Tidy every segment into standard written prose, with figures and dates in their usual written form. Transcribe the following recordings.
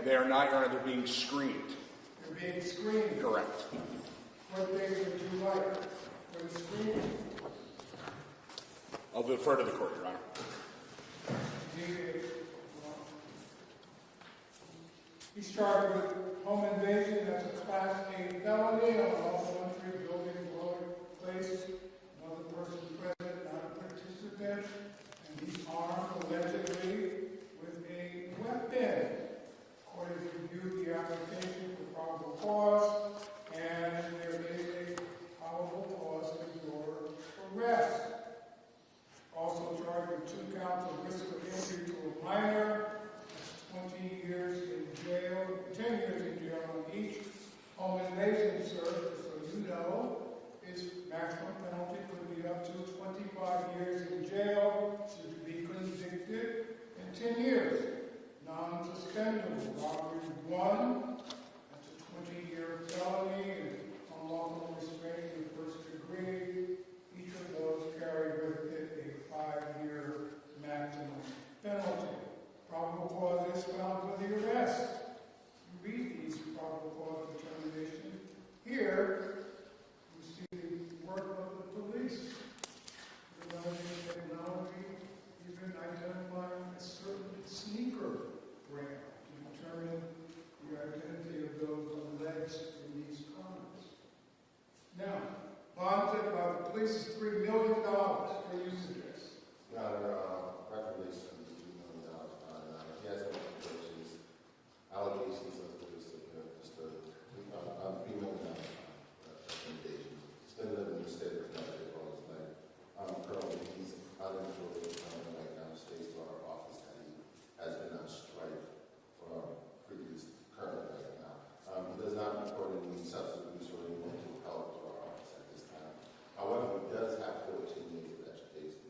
They are not, Your Honor. They're being screened. They're being screened. Correct. What things would you like for the screening? I'll defer to the court, Your Honor. He's charged with home invasion. That's a Class A felony. Unlawful entry, building, dwelling, place, another person present, not a participant, and he's armed allegedly with a weapon. Court has reviewed the application for probable cause, and there is a probable cause for your arrest. Also charged with 2 counts of risk of injury to a minor. 20 years in jail, 10 years in jail on each. Home invasion, sir, so you know, its maximum penalty could be up to 25 years in jail, should be convicted, and 10 years. Non-suspendable. Robbery 1, that's a 20-year felony, and unlawful restraint in the first degree. Each of those carry with it a 5-year maximum penalty. Probable cause is found for the arrest. You read these probable cause determination. Here, you see the work of the police. Utilizing technology, even identifying a certain sneaker brand to determine the identity of those alleged in these crimes. Now, bonded by the police is $3 million. What do you suggest? Recommendation of $2 million. He has no allegations of just $3 million recommendation. He's been living in the state of Connecticut all his life. Currently, he's unemployed right now. States to our office that he has been on strike for previous current right now. He does not report any substance abuse or any mental health to our office at this time. However, he does have 14 years of education.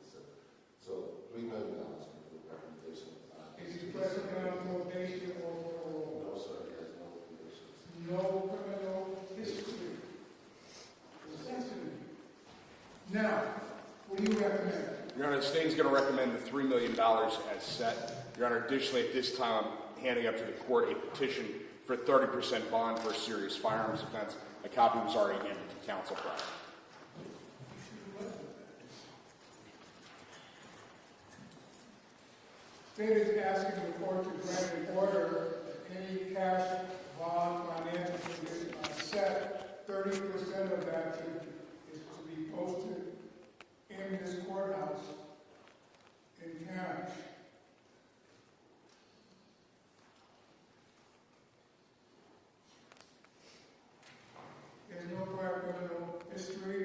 So $3 million for the recommendation. Is he present on probation or parole? No, sir. He has no convictions. No criminal history. Now, what do you recommend? Your Honor, the state is going to recommend the $3 million as set. Your Honor, additionally, at this time, I'm handing up to the court a petition for 30% bond for a serious firearms offense. A copy was already handed to counsel prior. State is asking the court to grant an order that any cash, bond, financial condition are set. 30% of that is to be posted in this courthouse in cash. There's no prior criminal history.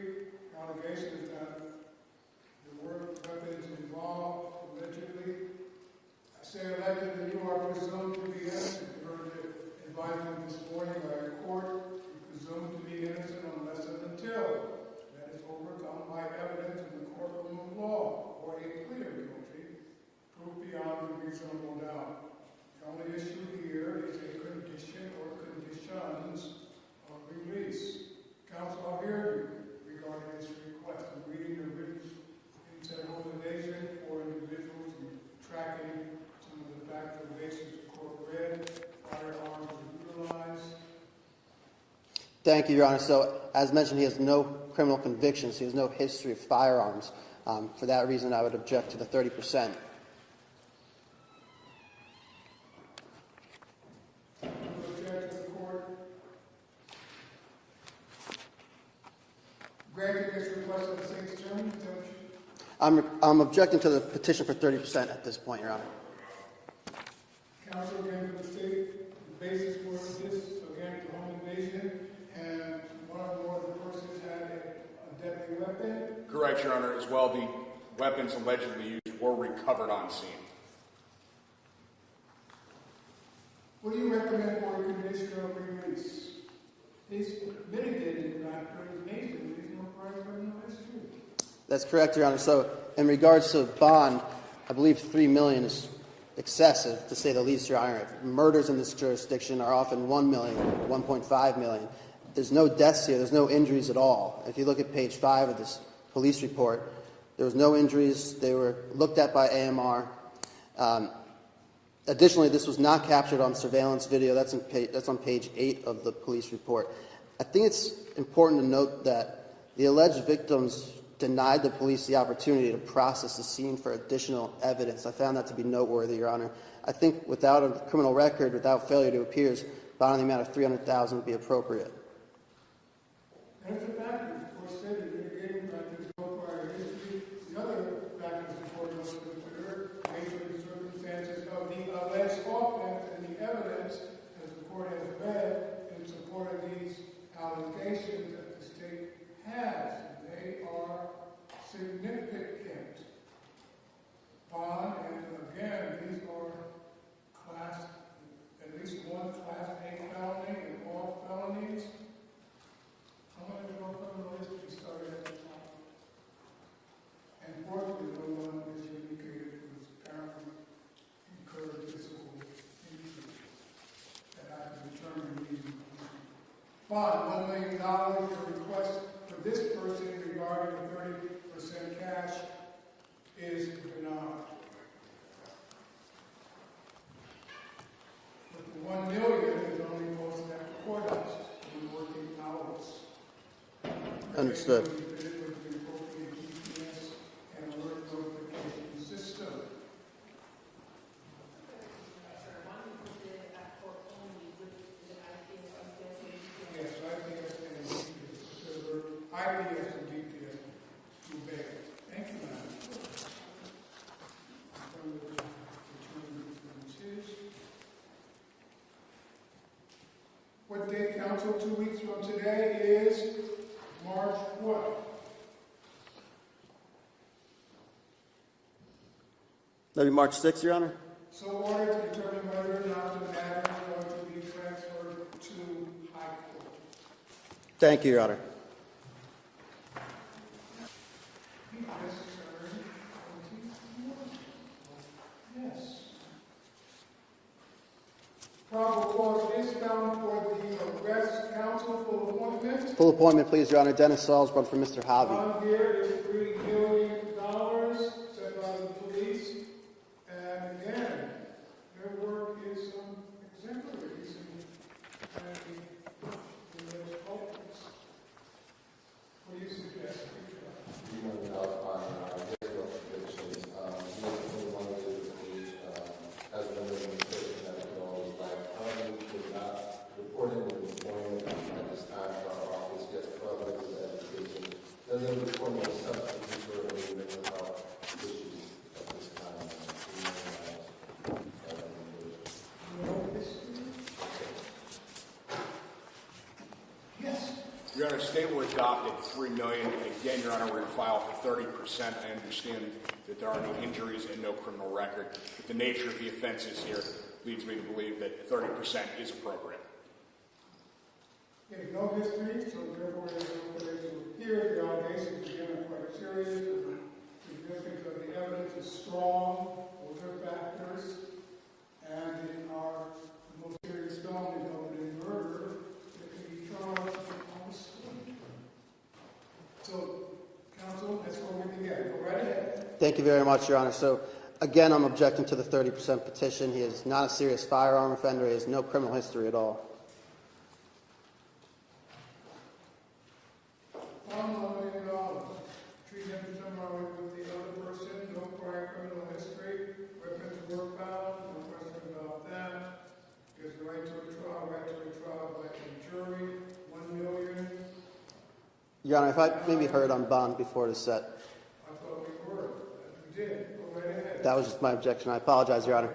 Allegations that the word weapons involved allegedly. I say allegedly, you are presumed to be innocent. You heard it advised this morning by a court. You're presumed to be innocent unless and until that is overcome by evidence in the courtroom of law or a clear guilty, proof beyond a reasonable doubt. The only issue here is a condition or conditions of release. Counsel, I'll hear you regarding this request. I'm reading the written recommendation for individuals and tracking some of the factual basis the court read. Firearms were utilized. Thank you, Your Honor. So, as mentioned, he has no criminal convictions. He has no history of firearms. For that reason, I would object to the 30%. I'm objecting to the petition for 30% at this point, Your Honor. Counsel, again, for the state, the basis for this, again, the home invasion, and one or more of the persons had a deadly weapon. Correct, Your Honor. As well, the weapons allegedly used were recovered on scene. What do you recommend for a condition of release? He's mitigated after his nation. There's no prior criminal history. That's correct, Your Honor. So, in regards to bond, I believe $3 million is excessive, to say the least, Your Honor. Murders in this jurisdiction are often $1 million, $1.5 million. There's no deaths here. There's no injuries at all. If you look at page 5 of this police report, there was no injuries. They were looked at by AMR. Additionally, this was not captured on surveillance video. That's on page 8 of the police report. I think it's important to note that the alleged victims denied the police the opportunity to process the scene for additional evidence. I found that to be noteworthy, Your Honor. I think without a criminal record, without failure to appear, bond in the amount of $300,000 would be appropriate. As a factor, of course, stated mitigating factors, no prior history. The other factors important to consider, nature of the circumstances of the alleged offense and the evidence, as the court has read, in support of these allegations that the state has. They are significant. Bond, and again, these are at least one Class A felony and all felonies. How much of our criminal history started at the top? And fourthly, no one is indicated who is apparently incurred physical injury that I can determine reason. Bond, $1 million, the request for this person regarding the 30% cash is denied. But the $1 million is only posted at the courthouse in working hours. Understood. With the appropriate GPS and alert notification system. Yes, IPS and GPS. IPS and GPS too big. Thank you, Madam. What day, council? 2 weeks from today is March what? That'd be March 6th, Your Honor. So ordered to determine whether or not the matter is going to be transferred to High Court. Thank you, Your Honor. Yes. Probable cause is found for the arrest. Counsel, full appointment. Full appointment, please, Your Honor. Dennis Salzbrun for Mr. Javi. Bond here is $3 million set by the police. And again, their work is exemplary. What do you suggest? $3 million fine, his convictions. He was 21 years of age, has been living in prison all his life. Currently, he is not reporting or employment at this time to our office. He has 12 years of education. Doesn't report no substitute for any mental health issues at this time. Yes. Your Honor, state will adopt at $3 million. Again, Your Honor, we're going to file for 30%. I understand that there are no injuries and no criminal record. But the nature of the offenses here leads me to believe that 30% is appropriate. There's no history, so therefore there's no place to appear. The allegations again are quite serious. The significance of the evidence is strong. Those are factors. And in our most serious felony, opening murder, it can be charged on the spot. So, counsel, that's where we begin. Go right ahead. Thank you very much, Your Honor. So, again, I'm objecting to the 30% petition. He is not a serious firearm offender. He has no criminal history at all. $1 million. Treat him similarly with the other person. No prior criminal history. Weapons were found. No question about that. Gives the right to a trial by a jury. $1 million. Your Honor, if I maybe heard on bond before the set. I thought we were. We did. Go right ahead. That was just my objection. I apologize, Your Honor.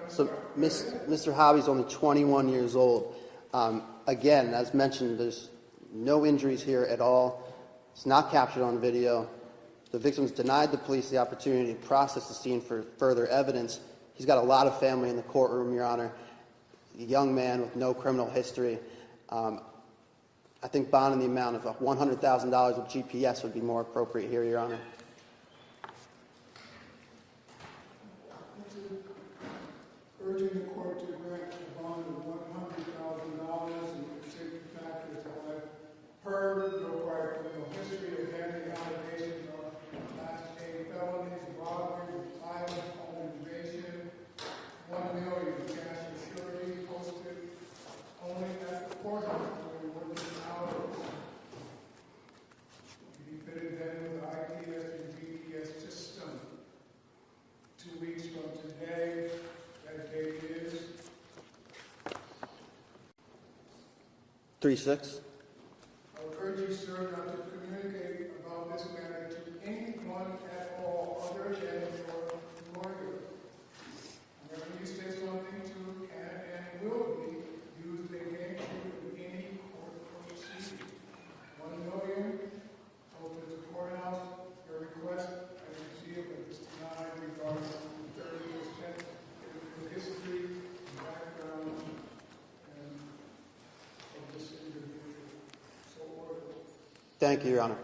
So, Mr. Hobby's only 21 years old. Again, as mentioned, there's no injuries here at all. It's not captured on video. The victims denied the police the opportunity to process the scene for further evidence. He's got a lot of family in the courtroom, Your Honor. A young man with no criminal history. I think bond in the amount of $100,000 with GPS would be more appropriate here, Your Honor. Urging the court to grant a bond of $100,000 and consider factors that I've heard. No prior criminal history. Again, the allegations are Class A felonies, robbery, violence, home invasion. $1 million. 3-6. I would urge you, sir, not to communicate about this matter to anyone at all other than your lawyer. Whenever you say something to can and will be used against you in any court proceeding. 1 million, open the courthouse, your request, I receive it is denied regarding 30% of history, background, and of this individual. So ordered. Thank you, Your Honor.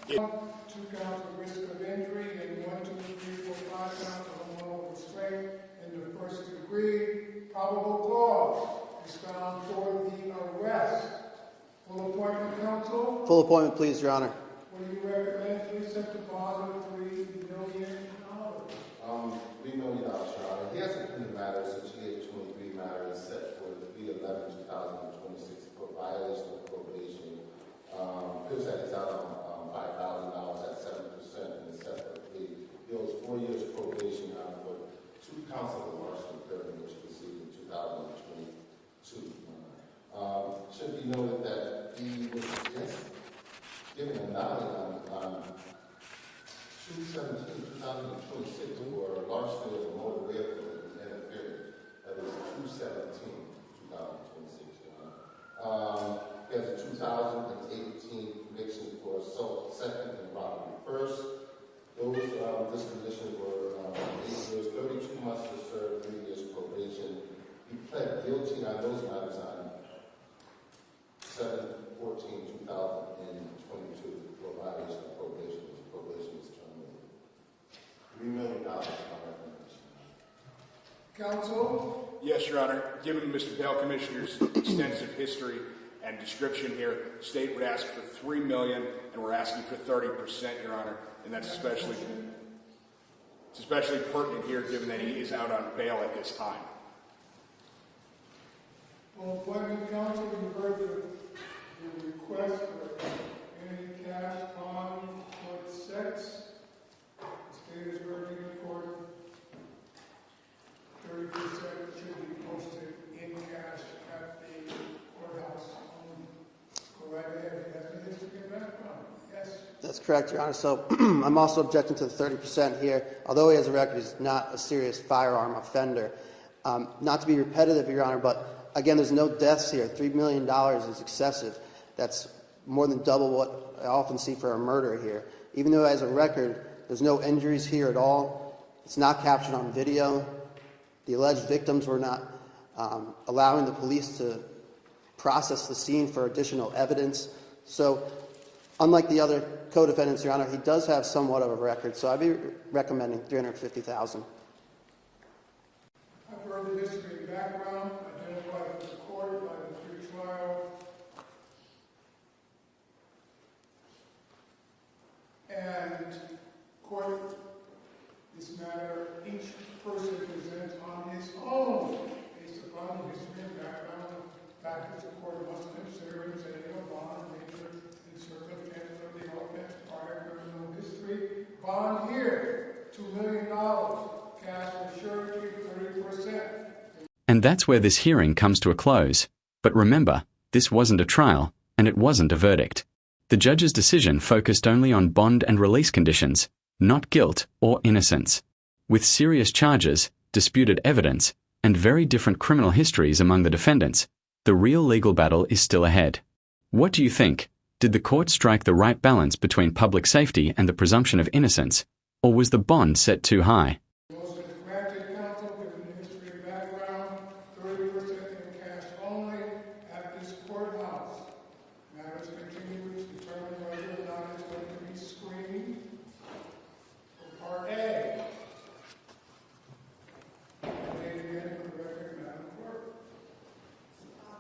Two counts of risk of injury, and 1, 2, 3, 4, 5 counts of unlawful restraint in the first degree. Probable cause is found for the arrest. Full appointment, counsel. Full appointment, please, Your Honor. What do you recommend? Please set the bond of $3 million. $3 million, Your Honor. He hasn't been the matter since GA 23 matter is set for the 3/11/2026 for violation of probation. Chris had his out on $5,000 at 7% in the separate plea. He owes 4 years probation for 2 counts of larceny, which was received in 2022. Should be noted that he was just given a nominee on 2/17/2026 for larceny of a motor vehicle in interference. That is 2/17/2026. He has a 2018 conviction for assault second and robbery first. Those dispositions were 8 years, 32 months to serve, 3 years probation. He pled guilty on those matters on 7/14/2022 for violation of probation. His probation was terminated. $3 million on recommendation. Counsel. Yes, Your Honor. Given Mr. Bail Commissioner's extensive history and description here, the state would ask for $3 million, and we're asking for 30%, Your Honor, and that's especially pertinent here, given that he is out on bail at this time. Well, appointment, counsel, you heard the request for any cash on court 6. The state is urging the court 30% should be posted in cash at the courthouse. Go right ahead. That's the history of background. Yes. That's correct, Your Honor. So I'm also objecting to the 30% here. Although he has a record, he's not a serious firearm offender. Not to be repetitive, Your Honor, but again, there's no deaths here. $3 million is excessive. That's more than double what I often see for a murder here. Even though he has a record, there's no injuries here at all. It's not captured on video. The alleged victims were not allowing the police to process the scene for additional evidence. So unlike the other co-defendants, Your Honor, he does have somewhat of a record, so I'd be recommending $350,000. I've heard the history and background, identified with the court by the pre-trial, and court, this matter, each person presents on his own, based upon the history and background, factors the court must consider in setting a bond, nature and circumstances of the offense, prior criminal history. Bond here, $2 million, cash for surety, 30%. And that's where this hearing comes to a close. But remember, this wasn't a trial, and it wasn't a verdict. The judge's decision focused only on bond and release conditions, not guilt or innocence. With serious charges, disputed evidence, and very different criminal histories among the defendants, the real legal battle is still ahead. What do you think? Did the court strike the right balance between public safety and the presumption of innocence, or was the bond set too high?